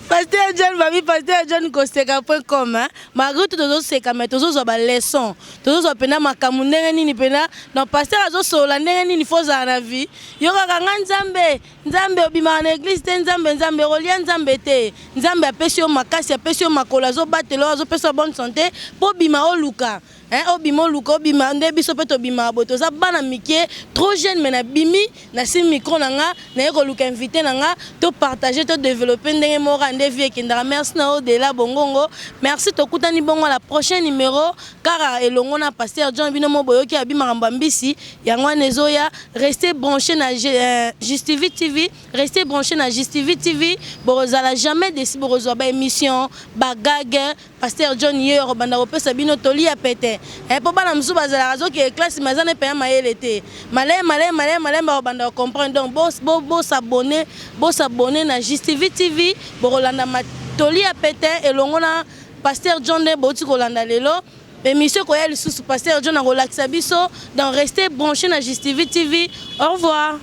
Pasteur John Babi, Pasteur John Kosteka.com. Malgré tout, tous ces caméras, tous ces leçons, tous ces pena makamunde ni pena. Donc Pasteur Azo Solande ni faut à la vie. Yoga kangan Nzambe obima en église, Nzambe rolien Nzambe te. Nzambe apesio makasi, apesio makola zo batelo, azo peso bonne santé. Po bima oluka. Obima luka obima nde biso pe to bima boto za bana mike trop jeune mais na bimi na sim micro nanga na ko luka invité nanga to partager to développer ndenge mora nde vie kindara merci na au-delà bongongo merci to kutani bongo la prochaine numéro car elongo na Pasteur John bino mo boyoki abima mbambisi yango nezoya restez branchés na Justivie TV restez branchés na Justivie TV borozala jamais déci borozwa ba émission bagage Pasteur John hier banda kopesa bino toli ya pete po bana msu bazala razo ki classe mazana pe mayele te malé ba banda comprendre donc bo s'abonner na Justivie TV bo rolanda matoli ya pete elongo na Pasteur John de boti kolanda lelo émission ko ya lisusu Pasteur John na relaxa biso donc restez branchés na Justivie TV au revoir.